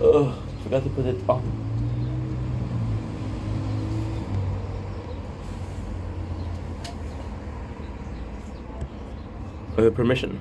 Forgot to put it on. Permission.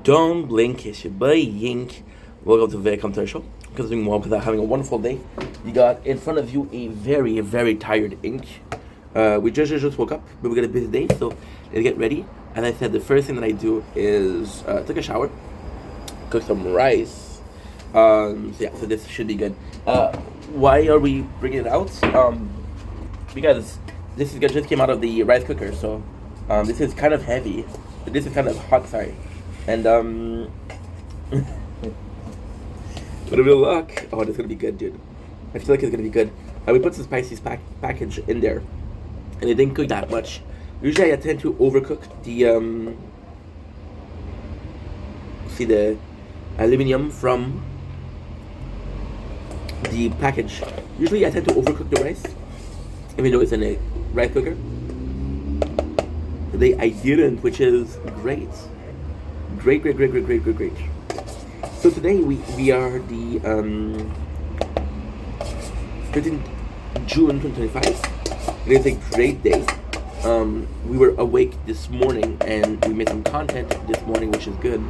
Don't blink, it's your boy Yink. Welcome to Welcome to our show. Because doing well, because having a wonderful day. You got in front of you a very, very tired Ink. We just woke up, but we got a busy day, so let's get ready. As I said, the first thing that I do is take a shower, cook some rice. So this should be good. Why are we bringing it out? Because this just came out of the rice cooker, so this is kind of heavy. This is kind of hot, sorry. And with a real luck, oh, this is gonna be good, dude. I feel like it's gonna be good. We put some spicy package in there, and it didn't cook that much. Usually, I tend to overcook the the aluminum from the package. Usually, I tend to overcook the rice, even though it's in a rice cooker. Today, I didn't, which is great. Great. So today we are the 13th June 2025. It is a great day. We were awake this morning and we made some content this morning, which is good.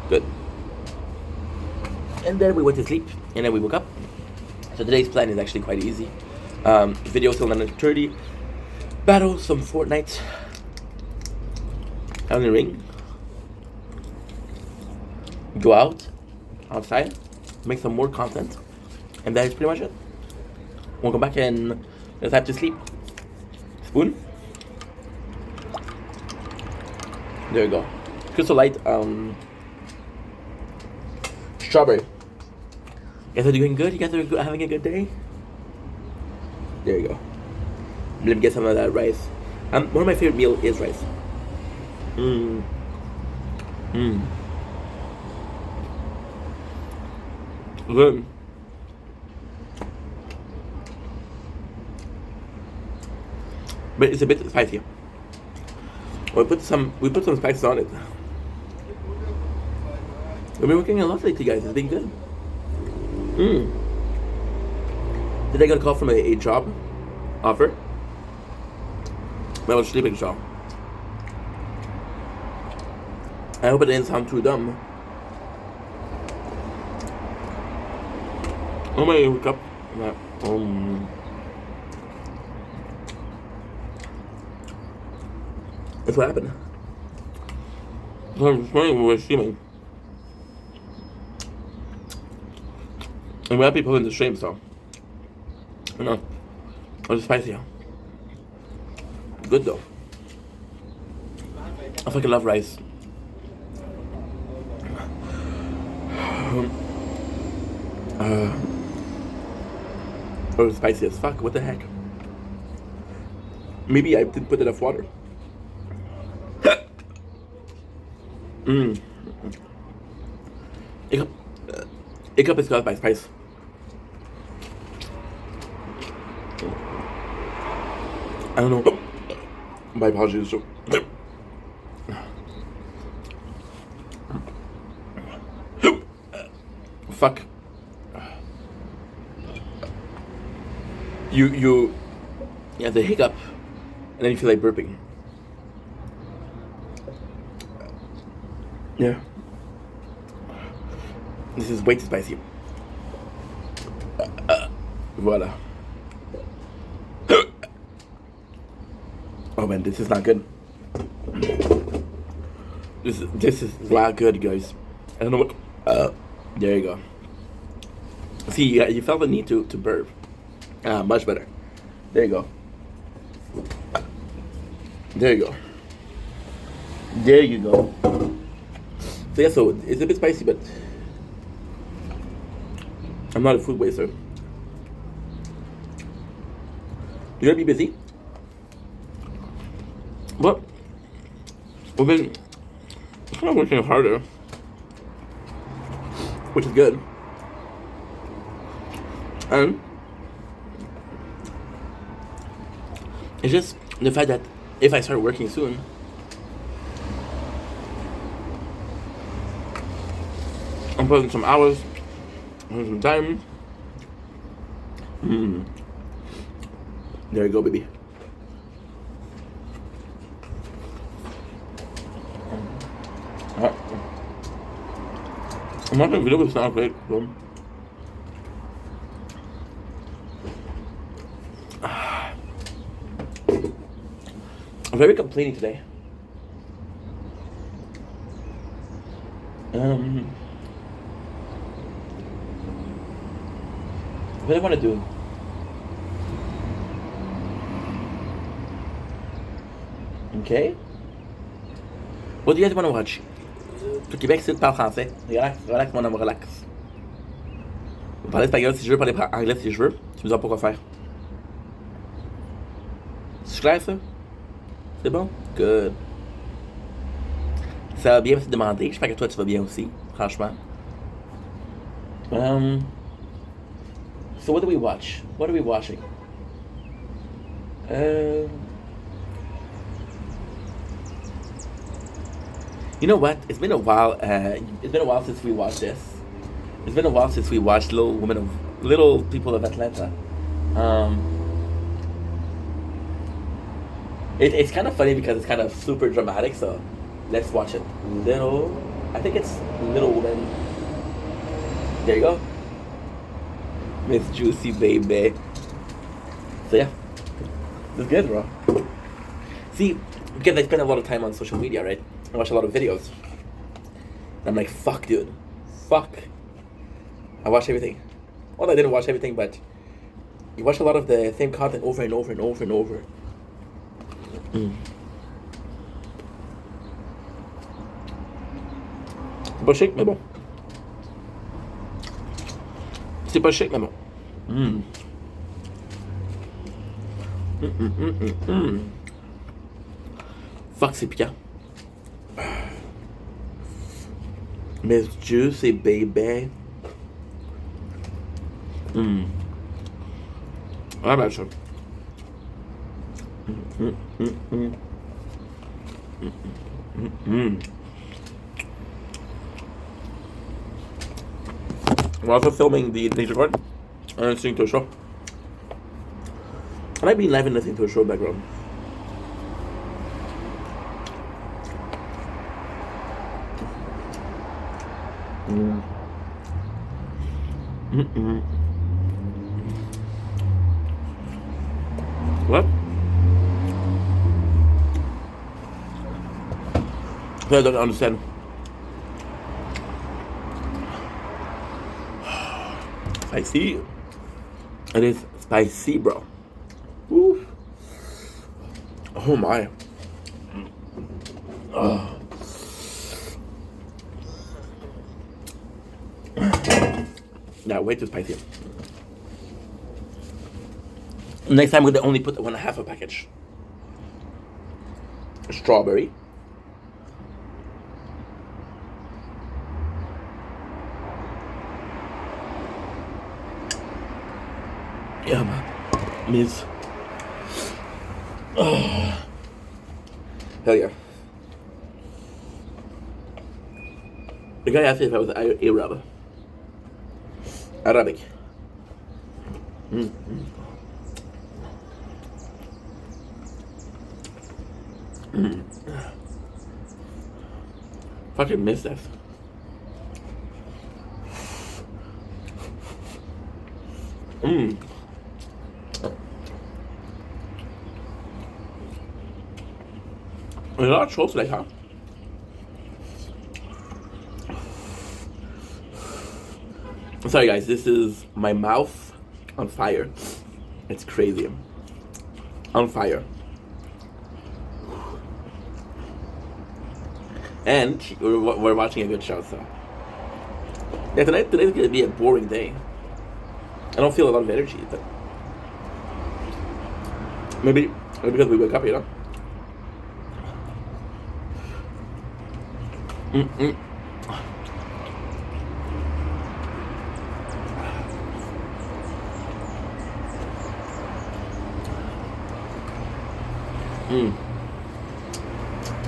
Good. And then we went to sleep and then we woke up. So today's plan is actually quite easy. Video till 9:30. Battle some Fortnite. Elden Ring. Go outside, make some more content, and that is pretty much it. We'll come back and let's have to sleep. Spoon. There you go. Crystal Light. Strawberry. You guys are doing good? You guys are having a good day? There you go. Let me get some of that rice. One of my favorite meals is rice. Good. But it's a bit spicy. We put some spices on it. We've been working a lot lately, guys. It's been good. Did I get a call from a job offer? I was sleeping, so I hope it didn't sound too dumb. Oh my, wake up. That's what happened. This morning we were streaming. And we had people in the stream, so you know, it was spicy. Good though. I fucking love rice. Oh, spicy as fuck. What the heck? Maybe I didn't put enough water. Hiccup is caused by spice. I don't know. My apologies. Fuck. You have the hiccup, and then you feel like burping. Yeah. This is way too spicy. Voila. Oh man, this is not good. This is not good, guys. I don't know what. There you go. See, you felt the need to burp. Much better. There you go. There you go. There you go. So yeah, so it's a bit spicy, but I'm not a food waster. You're gonna be busy, but we've been kind of working harder, which is good. And it's just the fact that if I start working soon, I'm putting some hours, putting some time. There you go, baby. I'm not gonna video, it's not great, so. I'm very complaining today. What do I want to do? Okay. What do you guys want to watch? Le Québec, c'est parle français. Relax, relax, mon homme, relax. Je vais parler espagnol si je veux, parler anglais si je veux. Tu me diras pas quoi faire. C'est clair, ça? C'est bon? Good. Ça va bien se demander. J'espère que toi, tu vas bien aussi, franchement. So what do we watch? What are we watching? You know what? It's been a while. It's been a while since we watched this. It's been a while since we watched Little People of Atlanta. It's kind of funny because it's kind of super dramatic. So let's watch it. I think it's Little Women. There you go. Miss Juicy Baby. So yeah, it's good, bro. See, because I spend a lot of time on social media, right? I watch a lot of videos. And I'm like, fuck, dude. Fuck. I watch everything. Well, I didn't watch everything, but you watch a lot of the same content over and over and over and over. C'est pas chic, mais bon. C'est pas chic, mais bon. Fuck, c'est piquant. Miss Juicy Baby. Ah ben ça. We're also filming the Nature Court and listening to a show. I might be live and listening to a show background. What? I don't understand. Spicy. It is spicy, bro. Woo. Oh my. Yeah, way too spicy. Next time, I'm gonna only put 1/2 a package. Strawberry. Yeah, man. Miss. Oh. Hell yeah. The guy asked me if I was Arab. Arabic. Fucking miss that. A lot of trolls like, huh? I'm sorry, guys. This is my mouth on fire. It's crazy. On fire. And we're watching a good show, so. Yeah, today's gonna be a boring day. I don't feel a lot of energy, but maybe because we wake up, you know. Mm-mm.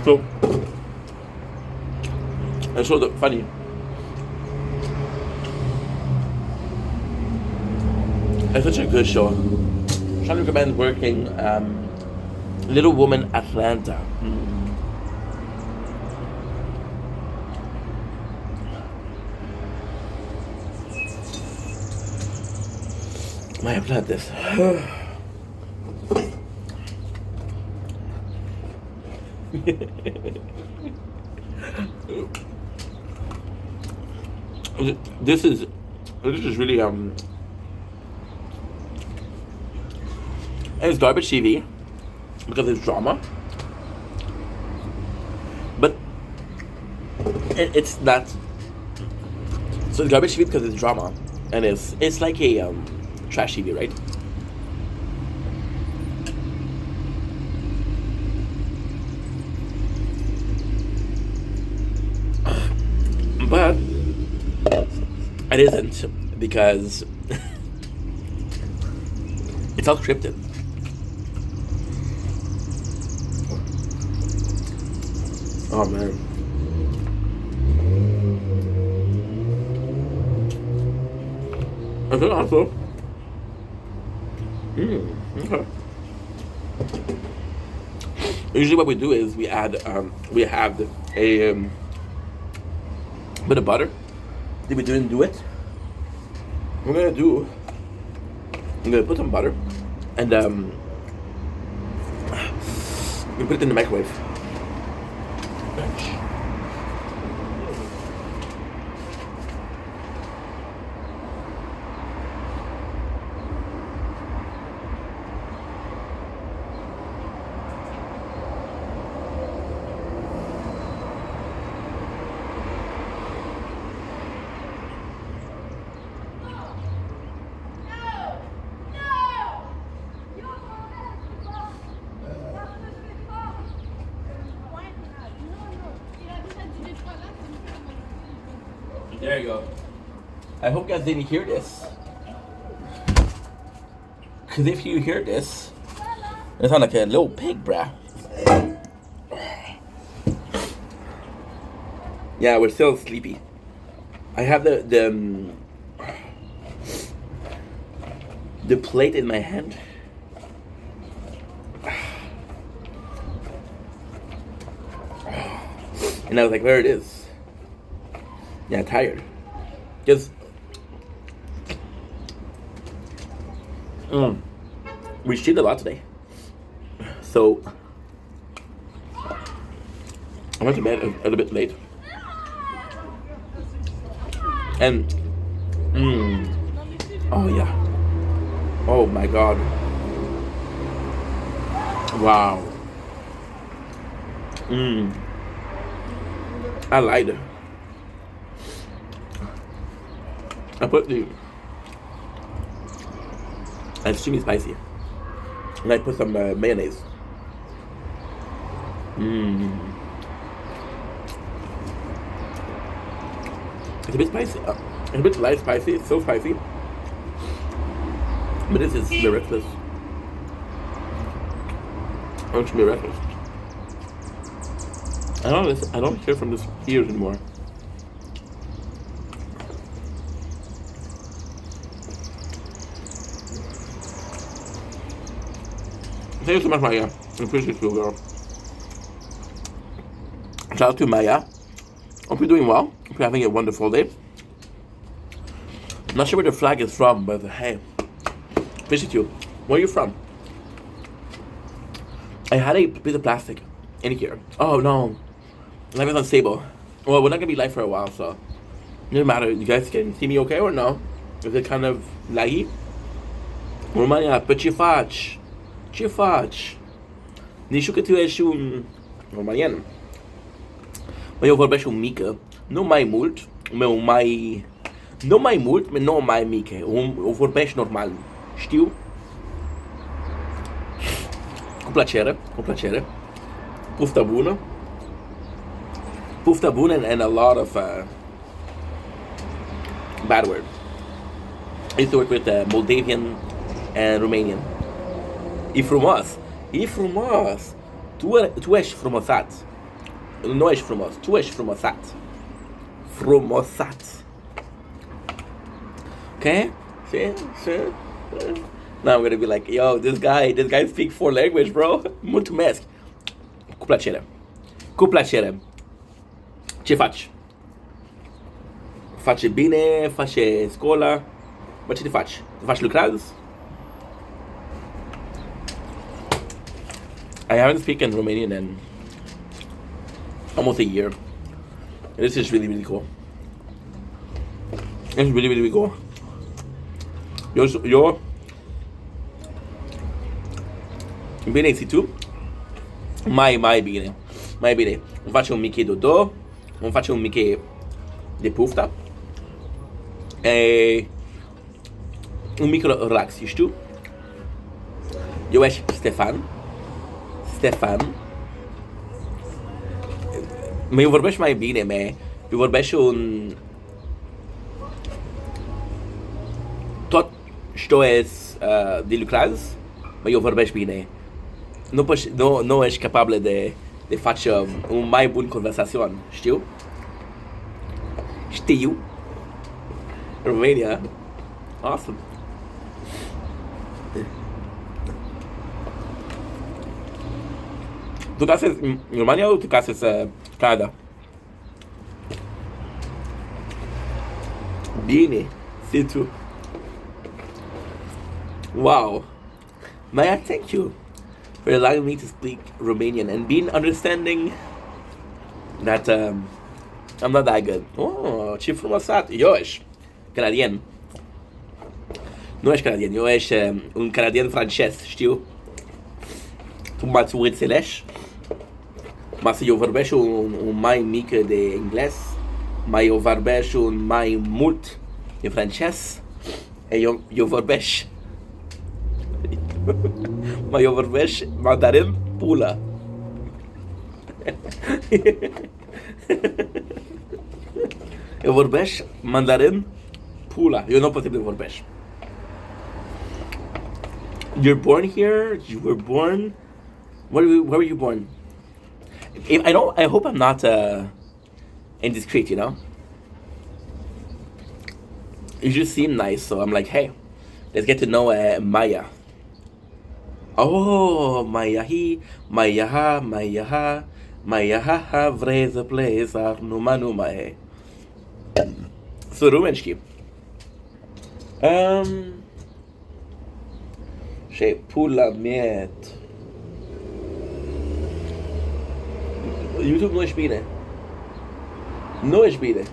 So, it's sort of funny. It's such a good show. I'm trying to recommend working Little Woman Atlanta. My Atlantis. This is really it's garbage TV because it's drama, but it's not. So it's garbage TV because it's drama, and it's like a trash TV, right? But it isn't because it's all scripted. Oh man. Is it also? Okay. Usually what we do is we add we have a bit of butter. Did we didn't do it? I'm gonna put some butter and we put it in the microwave. There you go. I hope you guys didn't hear this. Because if you hear this, it sounds like a little pig, bruh. Yeah, we're still sleepy. I have the plate in my hand. And I was like, there it is. Yeah, tired. Because we cheated a lot today. So I went to bed a little bit late. And oh yeah. Oh my god. Wow. I lied. I put the extremely spicy, and I put some mayonnaise. It's a bit spicy. It's a bit light spicy. It's so spicy, but this is miraculous. It's miraculous. I don't hear from this ears anymore. Thank you so much, Maya. I appreciate you, girl. Shout out to Maya. Hope you're doing well. Hope you're having a wonderful day. I'm not sure where the flag is from, but hey, appreciate you. Where are you from? I had a piece of plastic in here. Oh no, life is unstable. Well, we're not gonna be live for a while, so it doesn't matter. You guys can see me okay or no? Is it kind of laggy? Romania, pe ce faci? Ce faci? Nici că tu ești un romanian. Eu vorbești un mică, nu mai mult, nu mai mult, dar nu mai mică. O vorbești normal, știu? Cu plăcere, cu plăcere. Puftă bună. Puftă bună and a lot of bad word. I used to work with Moldavian and Romanian. E frumos. E frumos. Tu ești frumosat. Nu ești frumos. Tu ești frumosat. Frumosat. Okay? See? Now I'm gonna be like, yo, this guy speaks 4 languages, bro. Mulțumesc. Cu plăcere. Cu plăcere. Ce faci? Face bine? Face școala? Bă, ce te faci? Te faci lucrezi? I haven't spoken Romanian in almost a year. This is really, really cool. It's really, really cool. Eu bine, și tu? Mai bine. Mai bine. Îmi face un mic dodo. Îmi face un mic de pufta. Un mic relax, știu? Eu ești Stefan. Eu vorbești mai bine, eu vorbești un... Tot ștoiesc de lucrez, eu vorbești bine. Nu ești capabil de face un mai bun conversațion, știu? Știu. Romania. Awesome. Tu casezi în România sau tu casezi în Canada? Bine, și tu. Wow. Maya, thank you for allowing me to speak Romanian and being understanding that I'm not that good. Oh, ce frumosat. Eu ești canadian. Nu ești canadian, eu ești un canadian francez, știu? Tu m-ați înțeles? Mas eu vorbesc un mai mic de englez, mai eu vorbesc un mai mult de francez, eu vorbesc mai eu vorbesc mandarin pula. Eu vorbesc mandarin pula. Eu nu pot să vorbesc. You're born here? You were born? Where were you born? I hope I'm not indiscreet, you know? You just seem nice, so I'm like, hey, let's get to know Maya. Oh, Maya ha, vrei să pleci, dar numai. So, rumenski. Și pula miet. YouTube nu ești bine. Nu ești bine.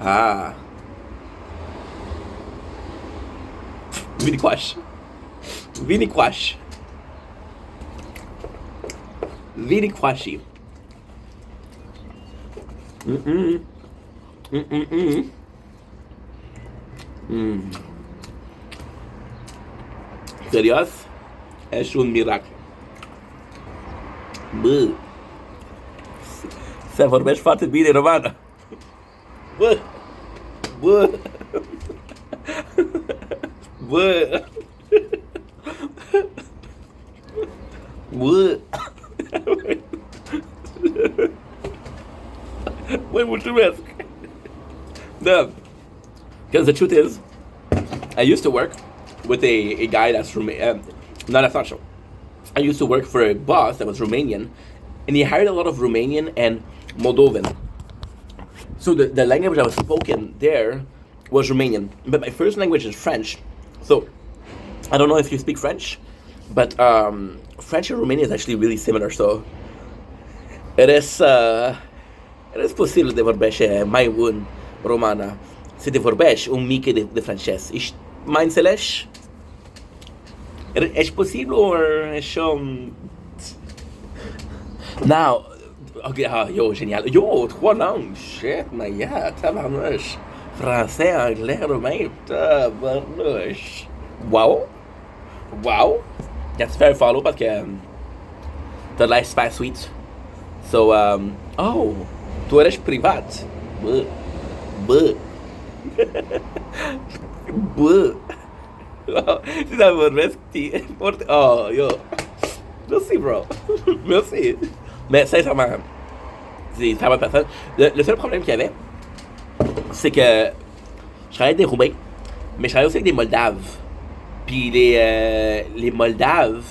Ah. Vini coaș. Vini coașii. Serios? Ești un miracol. Bă. Se vorbești foarte bine romană. Bă. Băi, mulțumesc. Da. Because the truth is, I used to work with a guy that's from, no, that's not true. I used to work for a boss that was Romanian, and he hired a lot of Romanian and Moldovan. So the language that was spoken there was Romanian, but my first language is French. So I don't know if you speak French, but French and Romanian is actually really similar. So it is posibil de vorbești mai bun romana, să te vorbești un mic de francez. Ești mai înțelegi? Ești posibil or ești Now, Ok, yo, génial. Yo, 3 langues. Shit, mais yeah, tabarnouche. Français, anglais, roumain, tabarnouche. Wow. Wow. Quand tu fais un follow parce que t'as de l'air super sweet. So, oh, tu eres privat. Buh. Buh. Buh. Si ça vorbesc ti. Oh, yo. Merci, bro. Merci. Mais sincèrement, c'est très bonne personne. Le seul problème qu'il y avait, c'est que je travaillais avec des Roumains, mais je travaillais aussi avec des Moldaves. Puis les Moldaves,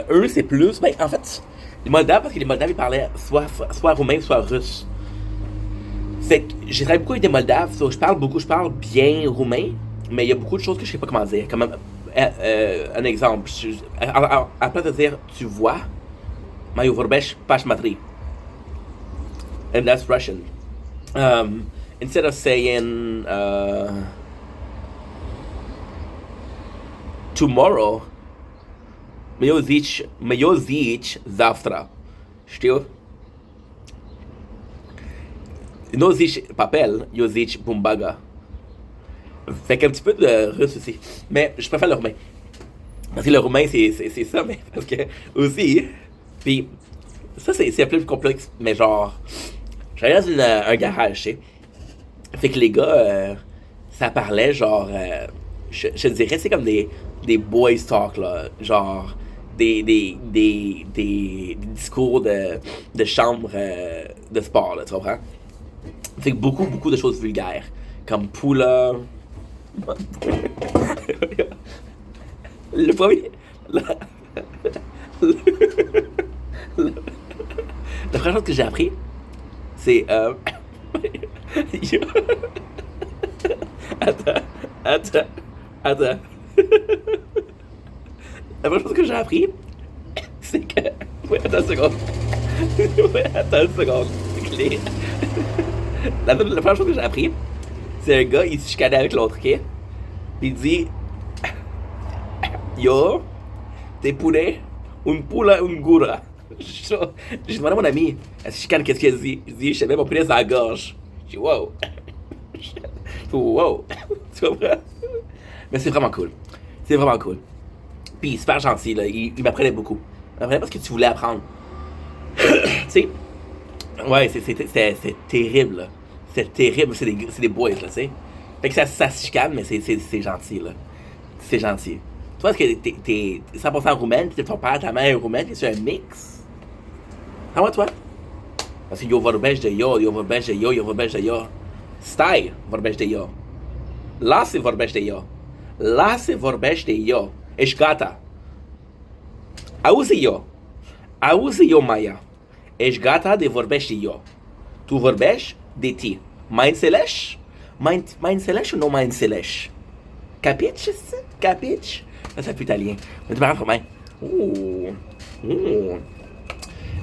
eux, c'est plus. Ben, en fait, les Moldaves, parce que les Moldaves, ils parlaient soit roumain, soit russe. Fait que j'ai travaillé beaucoup avec des Moldaves, so je parle bien roumain, mais il y a beaucoup de choses que je sais pas comment dire. Comme, un exemple, à place de dire tu vois, Mario vorbești pașmatri. And that's Russian. Instead of saying tomorrow, meu zici завтра. Știu? Nu zici papel, eu zici bumbaga. Fait qu'un petit peu de russe aussi. Mais je préfère le roumain. Parce que le roumain, c'est ça, mais parce que aussi. Puis, ça, c'est un peu plus complexe, mais genre. J'allais dans un garage, tu sais. Fait que les gars, ça parlait genre. Je dirais, c'est comme des boys talk, là. Genre. Des discours de chambre de sport, là, tu comprends? Fait que beaucoup de choses vulgaires. Comme Poula. Le premier. La première chose que j'ai appris, c'est. Attends. La première chose que j'ai appris, c'est que. Ouais, attends une seconde. Clé. La première chose que j'ai appris, c'est un gars, il se chicanait avec l'autre, ok? Puis il dit Yo, t'es poulet, une poule, une goura. J'ai demandé à mon ami, elle se chicane, qu'est-ce qu'elle dit? Il dit, je savais mon poulet sur la gorge. J'ai dit, wow. Wow. Tu comprends? Mais c'est vraiment cool. C'est vraiment cool. Puis super gentil, là. Il m'apprenait beaucoup. Il m'apprenait parce que tu voulais apprendre. Tu sais? Ouais, c'est terrible, là. C'est terrible, c'est des boys, là, tu sais. Fait que ça se chicane, mais c'est gentil, là. C'est gentil. Toi, est-ce que t'es 100% roumaine, t'es ton père, ta mère est roumaine, t'es sur un mix? Ah ouais, toi? Parce que yo vorbești de yo. Stai vorbești de yo. Lasă vorbești de yo. Lasă vorbești de yo. Ești gata. Auzi yo, Maia. Ești gata de vorbești de yo. Tu vorbești de ti. Mai înțelegi? Mai înțelegi ou non mai înțelegi? Capici? Capici? Ça, c'est plus italien. Mais tu parles comment?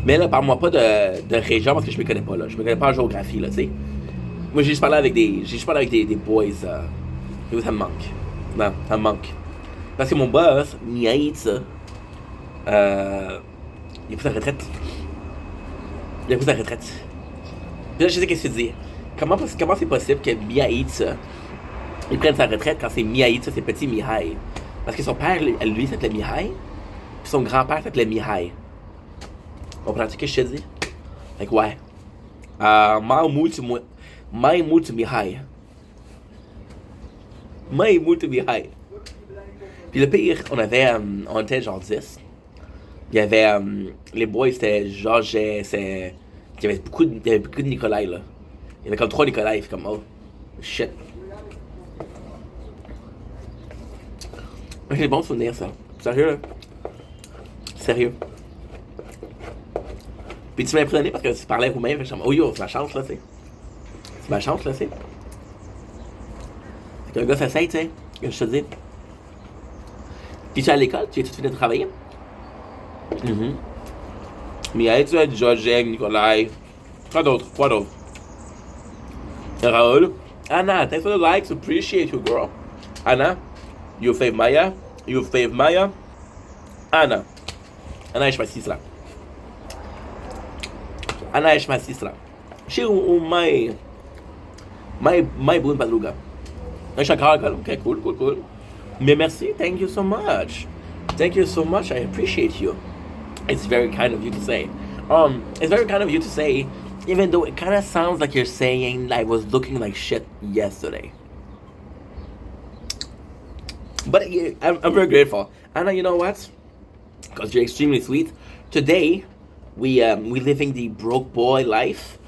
Mais là, parle-moi pas de région parce que je me connais pas, là. Je me connais pas en géographie, là, tu sais. Moi, j'ai juste parlé avec des boys. Et ça me manque. Non, ça me manque. Parce que mon boss, Miaïtsa, il a pris sa retraite. Puis là, je sais qu'est-ce que tu dis. Comment c'est possible que Miaïtsa, il prenne sa retraite quand c'est Miaïtsa, c'est petit Mihai? Parce que son père, lui, s'appelait Mihai, puis son grand-père s'appelait Mihai. Comprends-tu ce que je te dis? Fait que ouais. Mai mult Mihai. Puis le pire, on était genre 10. Il y avait, les boys, c'était Georges, il y avait beaucoup de Nikolai, là. Il y avait comme 3 Nikolai, comme, oh, shit. J'ai des bons souvenirs, ça. Sérieux, là. Sérieux. Puis tu m'as impressionné parce que tu parlais roumain, fait que je me oh yo, c'est ma chance, là, tu sais. C'est ma chance, là, tu sais. Fait qu'un gars s'essaye, tu sais, que je te dis. Puis tu es à l'école, tu es tout fini de travailler? Mais avec tu as Georges, Nikolai. Quoi d'autre? Raoul. Anna, thanks for the likes, appreciate you, girl. Anna, you fave Maya. Anna, je suis là. Ana és mais sistra. Și mai bun padruga. Așa că, okay, cool. Merci, thank you so much. Thank you so much, I appreciate you. It's very kind of you to say. It's very kind of you to say, even though it kind of sounds like you're saying I was looking like shit yesterday. But I'm very grateful. Anna, you know what? Because you're extremely sweet. Today, we living the broke boy life.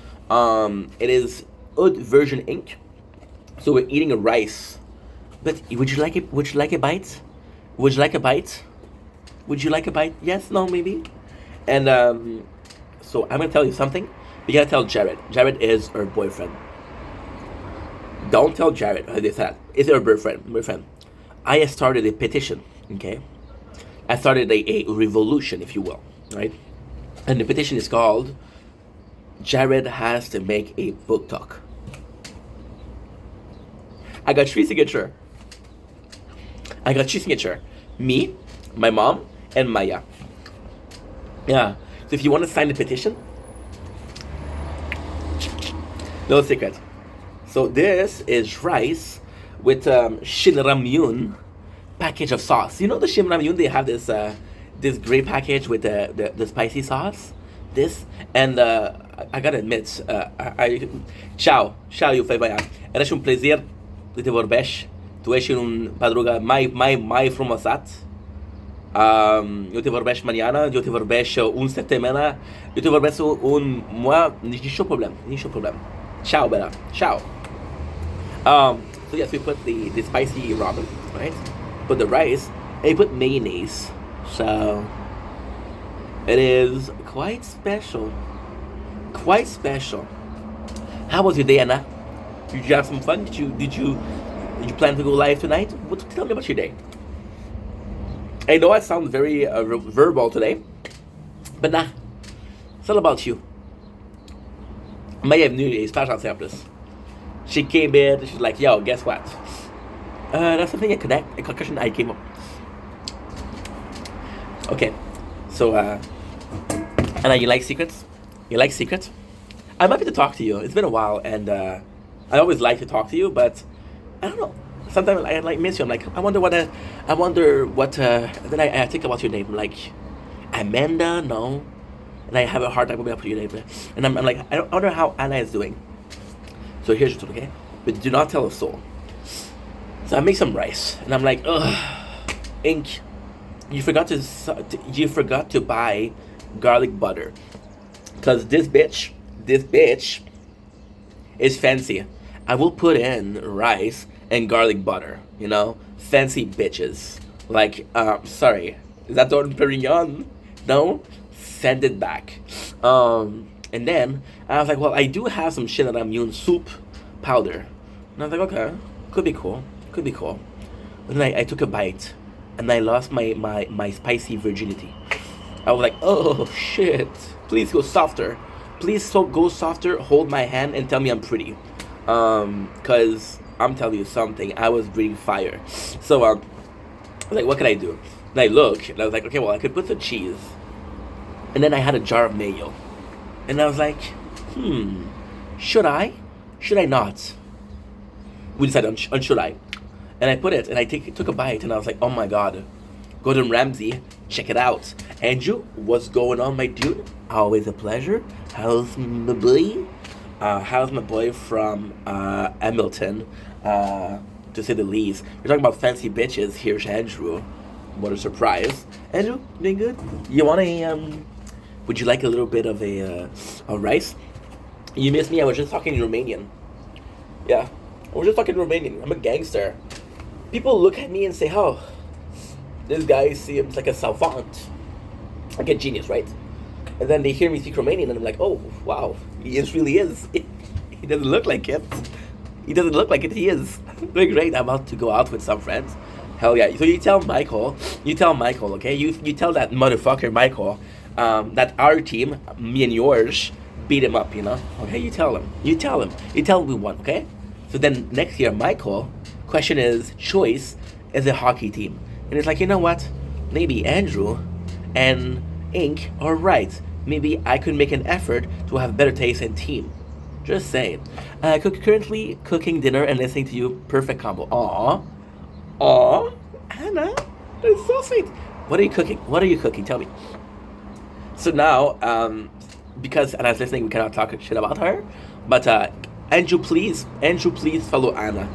It is Oud version Inc. So we're eating a rice. But would you like it? Would you like a bite? Would you like a bite? Would you like a bite? Yes, no, maybe. And so I'm gonna tell you something. You gotta tell Jared. Jared is her boyfriend. Don't tell Jared. They said it's her boyfriend. I started a petition. Okay, I started a revolution, if you will, right? And the petition is called Jared has to make a book talk. I got three signatures. Me, my mom, and Maya. Yeah. So if you want to sign the petition, no secret. So this is rice with Shin Ramyun package of sauce. You know the Shin Ramyun, they have this gray package with the spicy sauce. This and I gotta admit, ciao, eu falei bem. Era un plaisir de te vorbești. Tu ești un padruga mai frumosat. Eu te vorbești mañana, eu te vorbești un săptămână, eu te vorbești un mois, nicio problem. Ciao, Bella, ciao. So yes, we put the spicy ramen, right? Put the rice, and we put mayonnaise. So it is quite special. How was your day, Anna? Did you have some fun? Did you plan to go live tonight? Tell me about your day. I know I sound very verbal today, but nah, it's all about you. Maya knew a special plus. She came in, she's like, yo, guess what? That's something a concussion I came up. Okay, so, Anna, you like secrets? I'm happy to talk to you. It's been a while, and I always like to talk to you, but I don't know. Sometimes I like miss you. I'm like, I wonder what. Then I think about your name, like Amanda. No, and I have a hard time coming up with your name. And I'm like, I wonder how Anna is doing. So here's the truth, okay? But do not tell a soul. So I make some rice, and I'm like, ugh, Ink, you forgot to buy garlic butter, cause this bitch is fancy. I will put in rice and garlic butter, you know, fancy bitches. Like, sorry, is that Dom Perignon? No, send it back. And then I was like, well, I do have some Shin Ramyun soup powder, and I was like, okay, could be cool. And then I took a bite, and I lost my spicy virginity. I was like, oh shit! Please go softer. Go softer. Hold my hand and tell me I'm pretty. Cause I'm telling you something, I was breathing fire. So I was like, what can I do? And I look, and I was like, okay, well, I could put some cheese. And then I had a jar of mayo. And I was like, should I? Should I not? We decided on should I. And I put it, and I took a bite, and I was like, oh my god. Gordon Ramsay, check it out. Andrew, what's going on, my dude? Always a pleasure. How's my boy? How's my boy from Hamilton? To say the least. We're talking about fancy bitches. Here's Andrew. What a surprise. Andrew, doing good? You want would you like a little bit of a rice? You missed me. I was just talking Romanian. Yeah, I was just talking Romanian. I'm a gangster. People look at me and say, oh, this guy seems like a savant. Like a genius, right? And then they hear me speak Romanian, and I'm like, oh, wow, he really is. He doesn't look like it. He is. Doing great. I'm about to go out with some friends. Hell yeah. So you tell Michael, okay? You tell that motherfucker, Michael, that our team, me and yours, beat him up, you know? Okay, you tell him. You tell him we won, okay? So then next year, Michael, question is, choice is a hockey team. And it's like, you know what? Maybe Andrew and Ink are right. maybe I could make an effort to have better taste and team. Just saying. Currently cooking dinner and listening to you. Perfect combo. Aw. Aw. Anna. That's so sweet. What are you cooking? What are you cooking? Tell me. So now, because Anna's listening, we cannot talk shit about her. But Andrew, please follow Anna.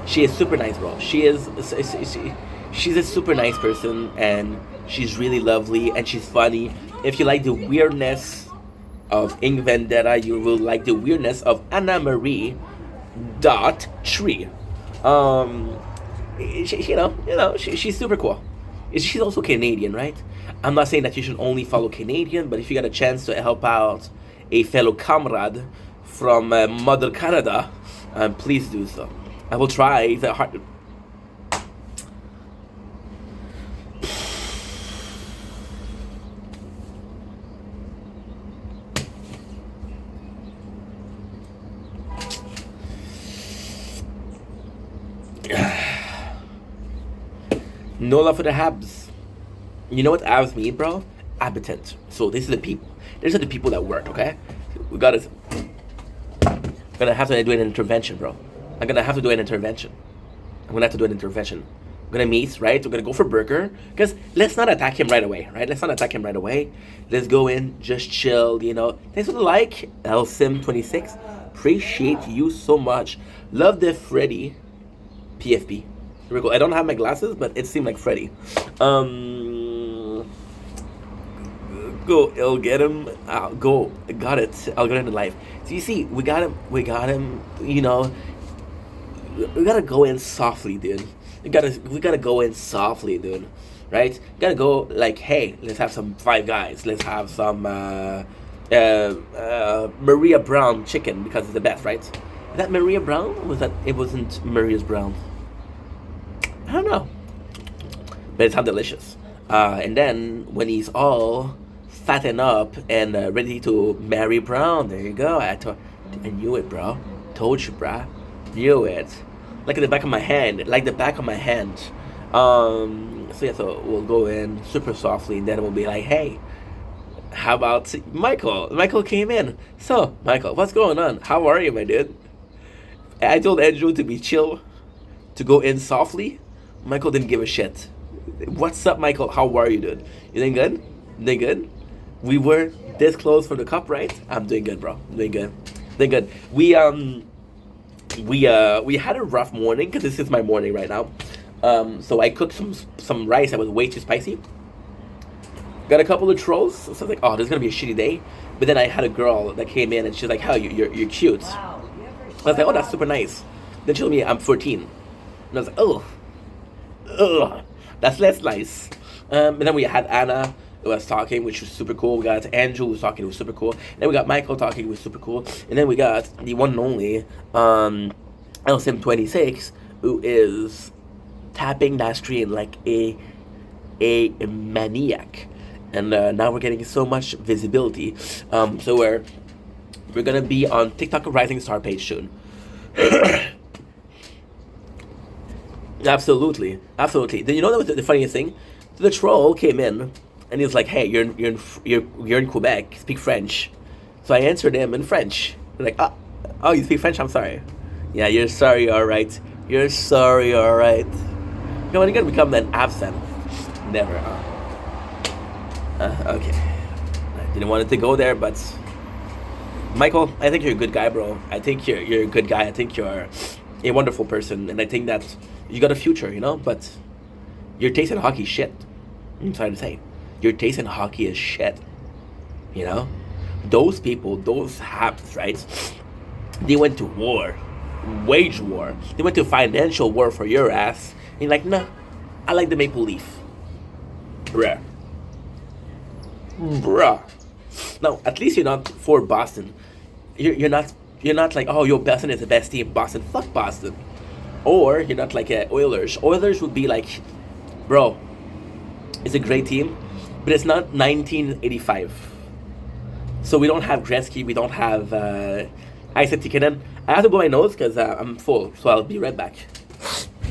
She is super nice, bro. She's a super nice person, and she's really lovely, and she's funny. If you like the weirdness of Ink Vendetta, you will like the weirdness of Anna Marie dot tree. She's super cool. She's also Canadian, right? I'm not saying that you should only follow Canadian, but if you got a chance to help out a fellow comrade from Mother Canada, please do so. I will try the hard. No love for the Habs. You know what abs mean, bro? Absent. So this is the people. These are the people that work. Okay, we gotta. I'm gonna have to do an intervention, bro. I'm gonna have to do an intervention. I'm gonna have to do an intervention. We're gonna meet, right? We're gonna go for burger. Because let's not attack him right away, right? Let's not attack him right away. Let's go in, just chill, you know. Thanks for the like, LSim26. Appreciate you so much. Love the Freddy. PFP. Here we go. I don't have my glasses, but it seemed like Freddy. Go, I'll get him. Go, got it. I'll get him to life. So you see, we got him. You know, we gotta go in softly, dude. We gotta go in softly, dude. Right? Gotta go like, hey, let's have some Five Guys. Let's have some Maria Brown chicken because it's the best, right? Is that Maria Brown? Or was that? It wasn't Maria's Brown. I don't know, but it sounds delicious. And then when he's all fattened up and ready to marry Brown, there you go. I knew it, bro. Told you, bruh. Knew it. Like the back of my hand. Like the back of my hand. So we'll go in super softly, and then we'll be like, hey, how about Michael? Michael came in. So, Michael, what's going on? How are you, my dude? I told Andrew to be chill, to go in softly. Michael didn't give a shit. What's up, Michael? How are you, dude? You doing good? Doing good? We were this close for the cup, right? I'm doing good, bro. Doing good. Doing good. We had a rough morning because this is my morning right now. So I cooked some rice that was way too spicy. Got a couple of trolls. So I was like, oh, this is gonna be a shitty day. But then I had a girl that came in and she's like, "How you're cute." Wow. I was like, "Oh, that's super nice." Then she told me I'm 14, and I was like, "Oh, ugh, that's less nice." And then we had Anna who was talking, which was super cool. We got Andrew who was talking, who was super cool. And then we got Michael talking, who was super cool. And then we got the one and only LSim26, who is tapping that screen like a maniac. And now we're getting so much visibility. So we're gonna be on TikTok Rising Star page soon. Absolutely. Then you know that was the funniest thing? The troll came in and he was like, "Hey, you're in Quebec. Speak French." So I answered him in French. They're like, "Oh, you speak French? I'm sorry." Yeah, you're sorry. All right. You're sorry. All right. You know when you're gonna become an absent? Never. Okay. I didn't want it to go there, but Michael, I think you're a good guy, bro. I think you're a good guy. I think you're a wonderful person, and I think that you got a future, you know. But your taste in hockey is shit. I'm sorry to say, your taste in hockey is shit. You know, those people, those Habs, right? They went to war, wage war. They went to financial war for your ass. And you're like, nah, I like the Maple Leaf, bruh. No, at least you're not for Boston. You're not like, oh, yo, Boston is the best team. Boston, fuck Boston. Or you're not like Oilers. Oilers would be like, bro, it's a great team, but it's not 1985. So we don't have Gretzky. We don't have Isaac Tikkanen. I have to blow my nose because I'm full. So I'll be right back.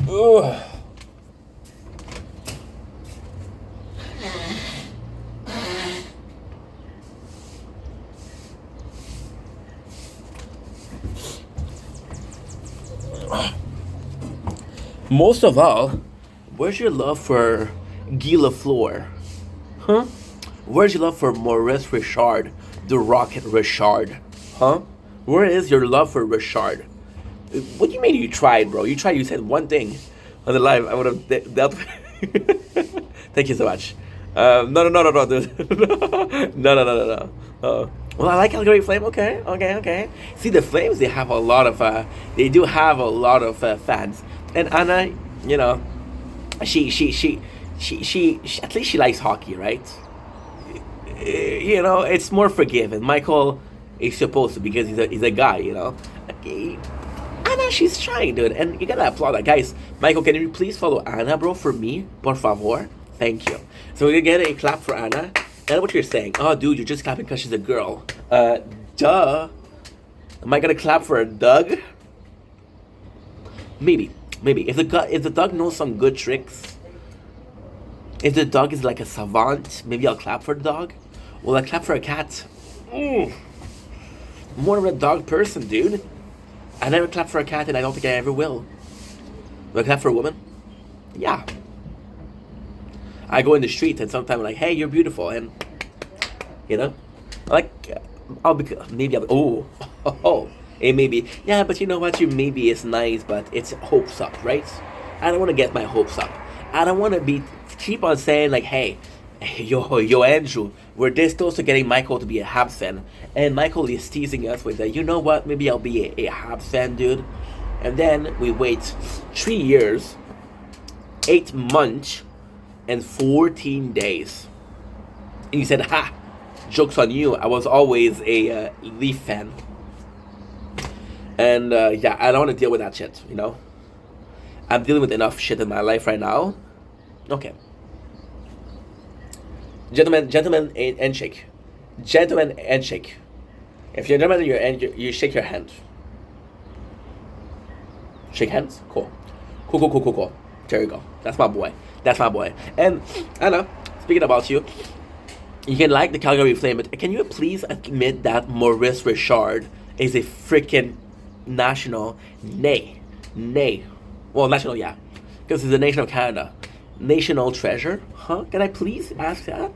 Ugh. Most of all, where's your love for Guy Lafleur? Huh? Where's your love for Maurice Richard, the Rocket Richard? Huh? Where is your love for Richard? What do you mean you tried, bro? You tried, you said one thing on the live. I would have dealt with. Thank you so much. No, dude. No. Well, I like Calgary Flame. Okay. See, the Flames, they have a lot of, they do have a lot of fans. And Anna, you know, she at least she likes hockey, right? You know, it's more forgiving. Michael is supposed to because he's a guy, you know. Okay. Anna, she's trying, dude, and you gotta applaud that, guys. Michael, can you please follow Anna, bro, for me, por favor? Thank you. So we're gonna get a clap for Anna. That's what you're saying. Oh, dude, you're just clapping because she's a girl. Duh. Am I gonna clap for a Doug? Maybe. If the dog knows some good tricks, if the dog is like a savant, maybe I'll clap for the dog. Will I clap for a cat? More of a dog person, dude. I never clap for a cat, and I don't think I ever will. Will I clap for a woman? Yeah. I go in the street, and sometimes I'm like, "Hey, you're beautiful," and you know, like, it maybe, yeah, but you know what? Your maybe is nice, but it's hopes up, right? I don't want to get my hopes up. I don't want to keep on saying like, "Hey, yo, Andrew, we're this close to getting Michael to be a Habs fan," and Michael is teasing us with that. You know what? Maybe I'll be a Habs fan, dude. And then we wait 3 years, 8 months, and 14 days. And you said, "Ha, joke's on you. I was always a Leaf fan." And yeah, I don't want to deal with that shit, you know? I'm dealing with enough shit in my life right now. Okay. Gentlemen, and shake. Gentlemen, and shake. If you're a gentleman, you shake your hand. Shake hands? Cool. Cool. There you go. That's my boy. And Anna, speaking about you, you can like the Calgary Flame, but can you please admit that Maurice Richard is a freaking national? Nay. Well, national, yeah. Because he's a nation of Canada. National treasure? Huh? Can I please ask that?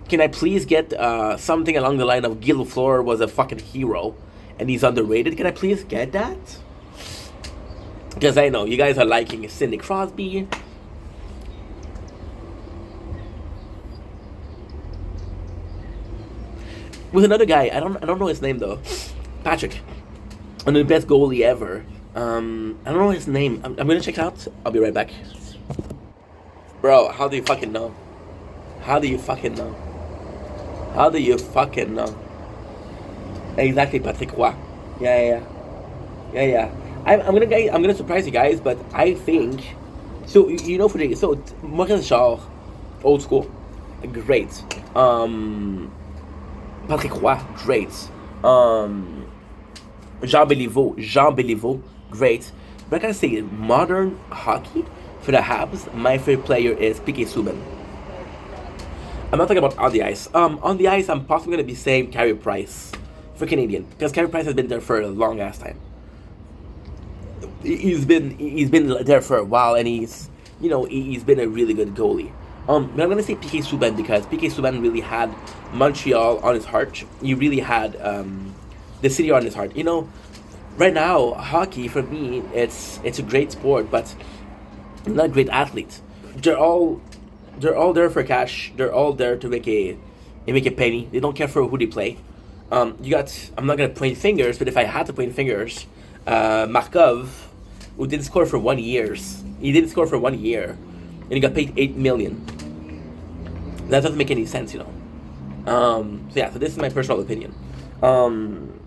Can I please get something along the line of Guy Lafleur was a fucking hero and he's underrated? Can I please get that? Because I know you guys are liking Sidney Crosby. With another guy, I don't know his name though. Patrick. And the best goalie ever. I don't know his name. I'm gonna check it out. I'll be right back. Bro, how do you fucking know? Exactly, Patrick Roy. Yeah. I'm gonna surprise you guys, but I think so. You know, Maurice Richard, old school, great. Patrick Roy, great. Jean Béliveau, great. But I gotta say, modern hockey for the Habs, my favorite player is Piquet Subban. I'm not talking about on the ice. On the ice, I'm possibly gonna be saying Carey Price for Canadian because Carey Price has been there for a long ass time. He's been there for a while, and he's been a really good goalie. But I'm gonna say Piquet Subban because Piquet Subban really had Montreal on his heart. He really had the city on his heart. You know, right now hockey for me it's a great sport, but I'm not a great athlete. They're all there for cash. They're all there to make a penny. They don't care for who they play. I'm not gonna point fingers, but if I had to point fingers, Markov, who didn't score for 1 year. He didn't score for 1 year, and he got paid $8 million. That doesn't make any sense, you know. So this is my personal opinion. Am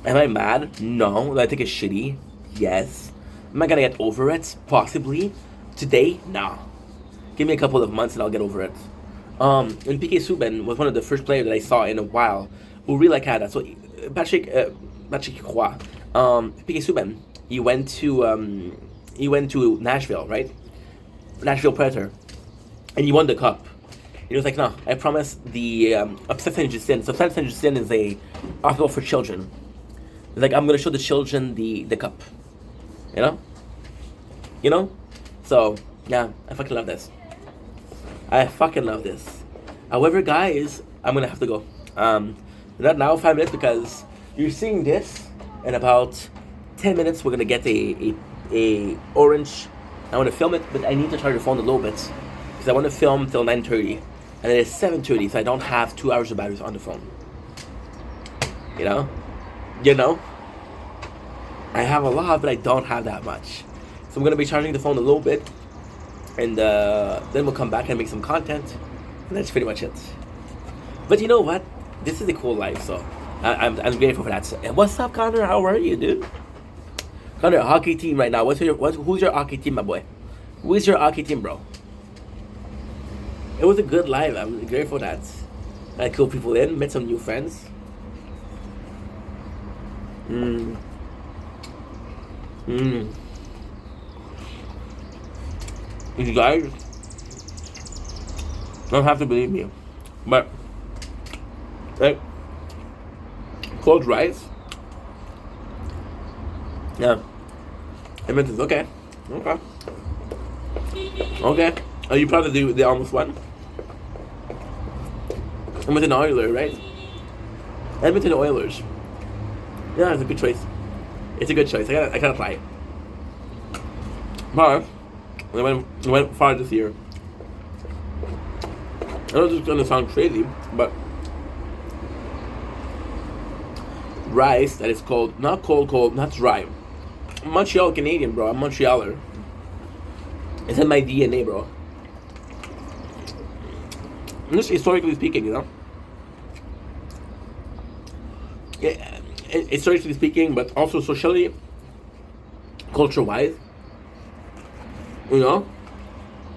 I mad? No. Do I think it's shitty? Yes. Am I gonna get over it? Possibly. Today? No. Give me a couple of months and I'll get over it. And Piquet Subban was one of the first players that I saw in a while who really had that. So Patrick Roy, Piquet Subban, he went to Nashville, right? Nashville Predator, and he won the cup. He was like, "No, I promise the Upset Saint-Justine." So Upset Saint-Justine is a hospital for children. He's like, "I'm gonna show the children the cup." You know? You know? So, yeah, I fucking love this. I fucking love this. However, guys, I'm gonna have to go. Not now, 5 minutes, because you're seeing this in about 10 minutes. We're gonna get a orange. I want to film it, but I need to charge the phone a little bit because I want to film till 9:30, and it is 7:30, so I don't have 2 hours of batteries on the phone. You know. I have a lot, but I don't have that much. So I'm gonna be charging the phone a little bit, and then we'll come back and make some content, and that's pretty much it. But you know what? This is a cool life, so I'm grateful for that. And what's up, Connor? How are you, dude? Connor, hockey team right now. Who's your hockey team, my boy? Who is your hockey team, bro? It was a good life. I'm grateful for that. I cool people in, met some new friends. You guys don't have to believe me, but like cold rice. Yeah, I meant this. Okay. Are you proud to do the almost won? Edmonton Oilers, right? Edmonton Oilers. Yeah, it's a good choice. It's a good choice. I gotta try it. But we went far this year. I know this is gonna sound crazy, but rice that is cold, not cold, not dry. Montreal Canadian, bro. I'm Montrealer. It's in my DNA, bro. And just historically speaking, you know. Yeah, historically speaking, but also socially, culture-wise, you know.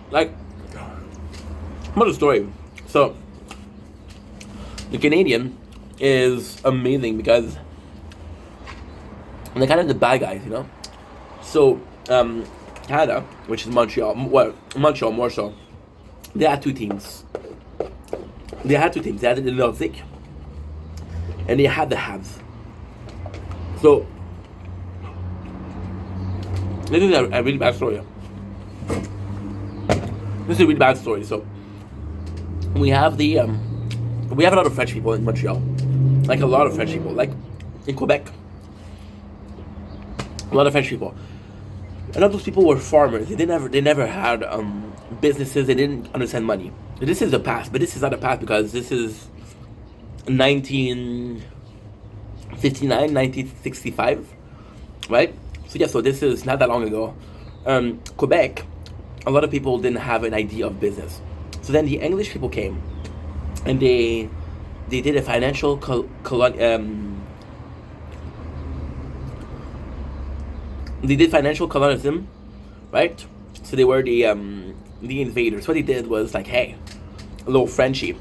Like, another story. So, the Canadian is amazing because they're kind of the bad guys, you know. So, Canada, which is Montreal more so, they had two teams. They had the Nordic, and they had the Habs. So, this is a really bad story. So, we have a lot of French people in Montreal, like a lot of French people, like in Quebec. A lot of French people. A lot of those people were farmers. They never had businesses. They didn't understand money. This is the past, but this is not the past because this is 1959, 1965, right? So yeah, so this is not that long ago. Quebec, a lot of people didn't have an idea of business. So then the English people came, and they did a financial they did financial colonialism, right? So they were the invaders. What they did was like, hey, a little Frenchie,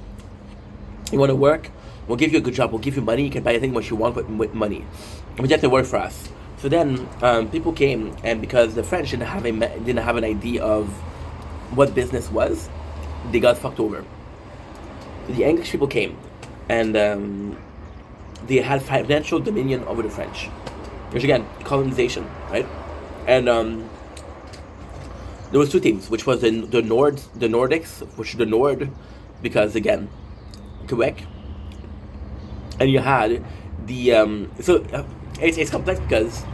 you want to work? We'll give you a good job. We'll give you money. You can buy anything what you want with money. But you have to work for us. So then people came, and because the French didn't have an idea of what business was, they got fucked over. So the English people came, and they had financial dominion over the French. Which again, colonization, right? And there was two teams, which was the Nordics, which is the Nord, because again, Quebec, and you had the it's complex because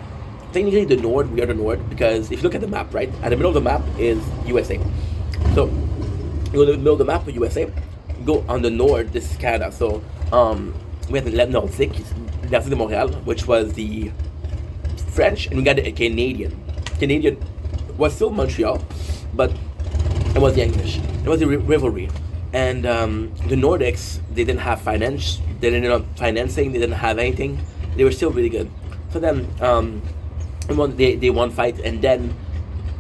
technically the Nord, we are the Nord, because if you look at the map, right, at the middle of the map is USA. So you go to the middle of the map of USA, go on the Nord, this is Canada. So we had the Nordique, Université de Montréal, which was the French, and we got a Canadian. Canadian was still Montreal, but it was the English. It was a rivalry, and the Nordics, they didn't have finance. They didn't have financing. They didn't have anything. They were still really good. So then they won fight, and then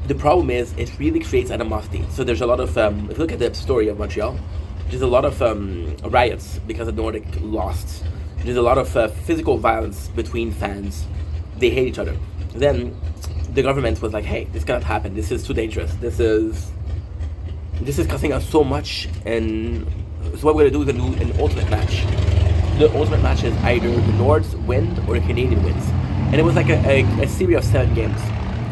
the problem is it really creates animosity. So there's a lot of if you look at the story of Montreal, there's a lot of riots because the Nordic lost. There's a lot of physical violence between fans. They hate each other. Then the government was like, hey, this cannot happen. This is too dangerous. This is costing us so much. And so what we're going to do is going to do an ultimate match. The ultimate match is either the Nords win or the Canadian wins. And it was like a series of 7 games.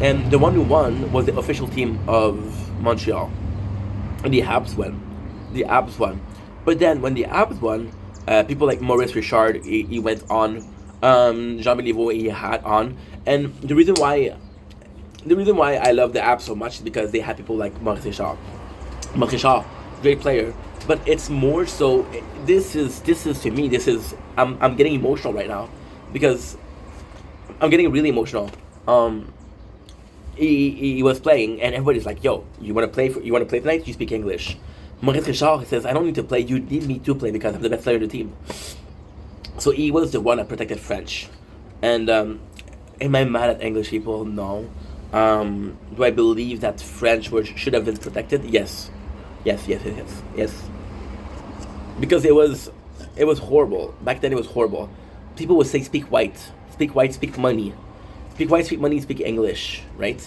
and the one who won was the official team of Montreal, and the Habs won. The Habs won, but then when the Habs won, people like Maurice Richard, he went on, Jean Béliveau, he had on, and the reason why I love the Habs so much is because they had people like Maurice Richard. Maurice Richard, great player, but it's more so. This is to me. I'm getting emotional right now because I'm getting really emotional. He was playing, and everybody's like, "Yo, you want to play tonight? You speak English." Maurice Richard says, "I don't need to play. You need me to play because I'm the best player in the team." So he was the one that protected French. And am I mad at English people? No. Do I believe that French should have been protected? Yes. Yes. Because it was horrible. Back then it was horrible. People would say speak white, speak money. Speak white, speak money, speak English, right?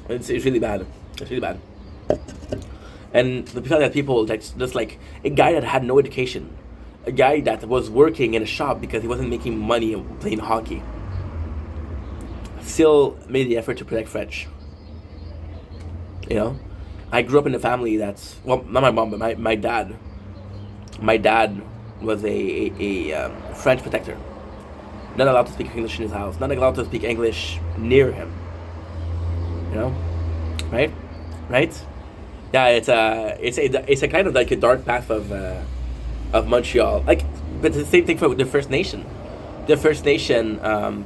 It's really bad. It's really bad. And because that people just like a guy that had no education, a guy that was working in a shop because he wasn't making money playing hockey, still made the effort to protect French. You know, I grew up in a family that's, well, not my mom, but my dad. My dad was a French protector. Not allowed to speak English in his house. Not allowed to speak English near him. You know, right? Yeah, it's a kind of like a dark path of Montreal. Like, but the same thing for the First Nation. The First Nation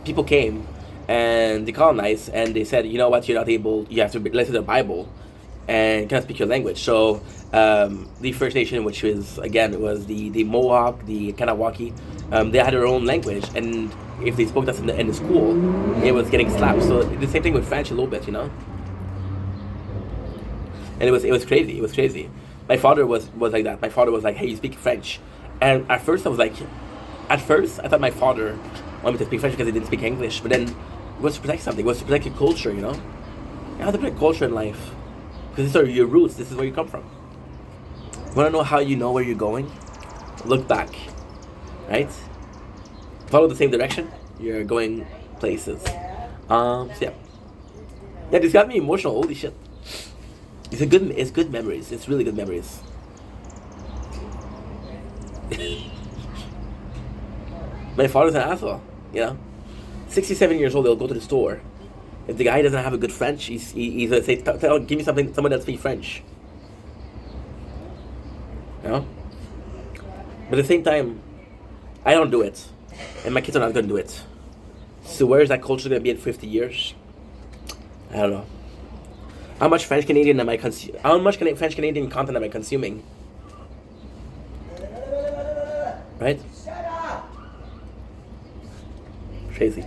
people came and they colonized, and they said, you know what, you're not able. You have to listen to the Bible and kind of speak your language. So the First Nation, which was the Mohawk, the Kanawaki, they had their own language, and if they spoke that in the school, it was getting slapped. So the same thing with French a little bit, you know. And it was crazy. It was crazy. My father was like that. My father was like, "Hey, you speak French," and at first I thought my father wanted me to speak French because he didn't speak English. But then it was to protect something. It was to protect your culture, you know. You have to protect culture in life because these are your roots. This is where you come from. You want to know how you know where you're going? Look back, right? Follow the same direction. You're going places. So yeah. This got me emotional. Holy shit. It's good memories. It's really good memories. My father's an asshole, you know. 67 years old, he'll go to the store. If the guy doesn't have a good French, he's gonna say, "Give me someone that speaks French." You know. But at the same time, I don't do it, and my kids are not gonna do it. So where is that culture gonna be in 50 years? I don't know. How much French Canadian French Canadian content am I consuming? Right? Crazy.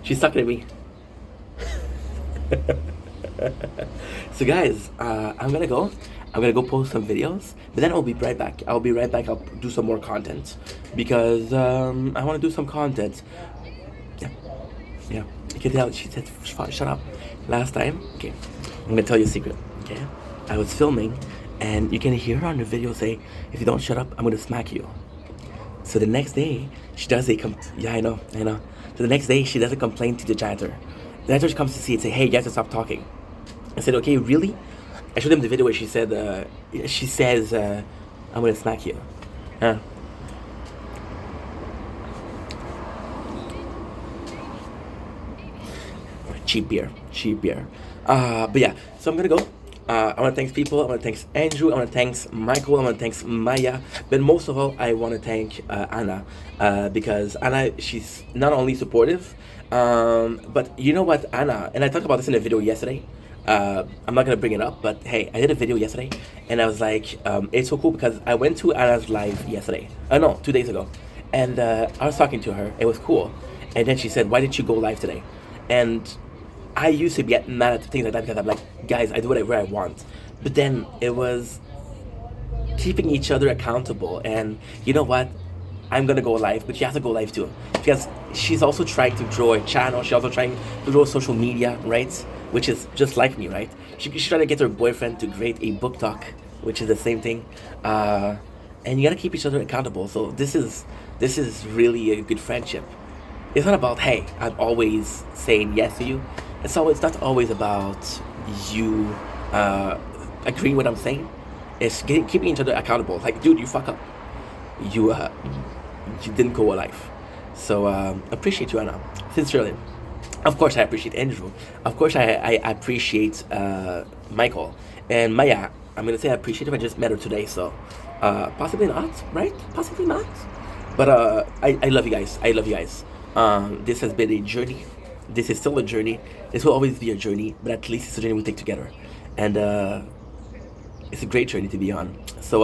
She's talking to me. So guys, I'm gonna go post some videos, but then I'll be right back. I'll do some more content because I want to do some content. Yeah. You can tell she said, "Shut up." Last time, okay, I'm gonna tell you a secret. Okay, I was filming, and you can hear her on the video say, "If you don't shut up, I'm gonna smack you." So the next day, she does yeah, I know. So the next day, she does a complaint to the janitor. The janitor comes to see it and say, "Hey, you have to stop talking." I said, "Okay, really?" I showed him the video where she says, "I'm gonna smack you." Cheap beer. But yeah, so I'm gonna go. I want to thank people. I want to thank Andrew. I want to thank Michael. I want to thank Maya. But most of all, I want to thank Anna because Anna, she's not only supportive, but you know what, Anna, and I talked about this in a video yesterday. I'm not gonna bring it up, but hey, I did a video yesterday, and I was like, it's so cool because I went to Anna's live yesterday. No, 2 days ago, and I was talking to her. It was cool, and then she said, "Why didn't you go live today?" And I used to get mad at things like that because I'm like, guys, I do whatever I want. But then it was keeping each other accountable. And you know what? I'm going to go live, but she has to go live too. Because she's also trying to grow a channel. She's also trying to grow social media, right? Which is just like me, right? She's trying to get her boyfriend to create a book talk, which is the same thing. And you got to keep each other accountable. So this is really a good friendship. it's not about, hey, I'm always saying yes to you. It's not always about you agreeing with what I'm saying. It's keeping each other accountable. Like, dude, you fuck up. You you didn't go alive. So appreciate you, Anna, sincerely. Of course, I appreciate Andrew. Of course, I appreciate Michael and Maya. I'm gonna say I appreciate if I just met her today, so possibly not, right? Possibly not. But I love you guys. I love you guys. This has been a journey. This is still a journey. This will always be a journey, but at least it's a journey we take together. And it's a great journey to be on. So,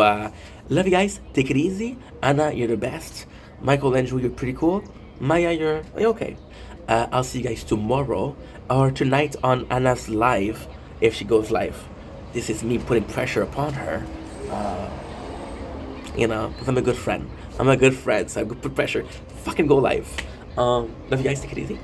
love you guys. Take it easy. Anna, you're the best. Michael, Andrew, you're pretty cool. Maya, you're okay. I'll see you guys tomorrow or tonight on Anna's live if she goes live. This is me putting pressure upon her, because I'm a good friend. I'm a good friend, so I could put pressure. Fucking go live. Love you guys. Take it easy.